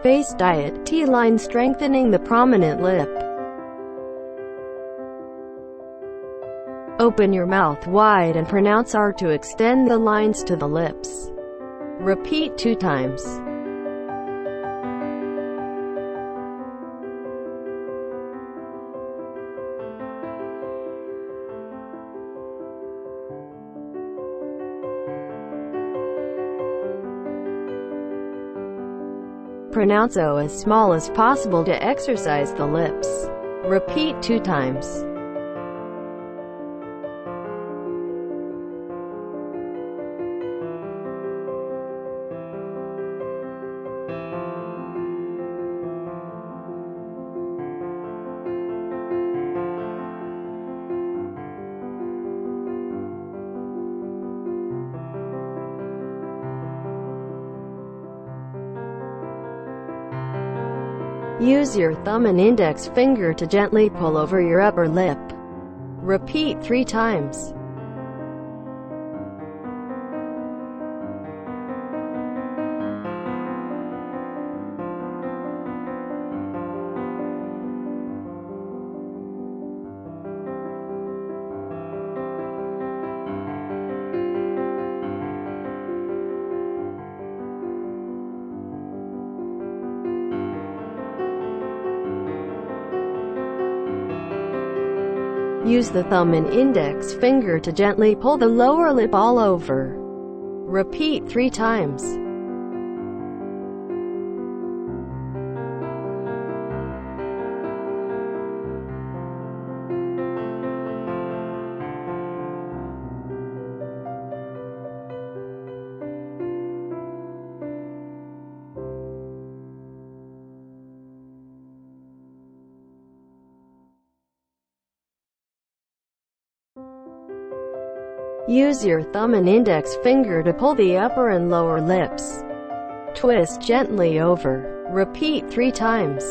Face diet, T-line strengthening the prominent lip. Open your mouth wide and pronounce R to extend the lines to the lips. Repeat 2 times. Pronounce O as small as possible to exercise the lips. Repeat 2 times. Use your thumb and index finger to gently pull over your upper lip. Repeat 3 times. Use the thumb and index finger to gently pull the lower lip all over. Repeat 3 times. Use your thumb and index finger to pull the upper and lower lips. Twist gently over. Repeat 3 times.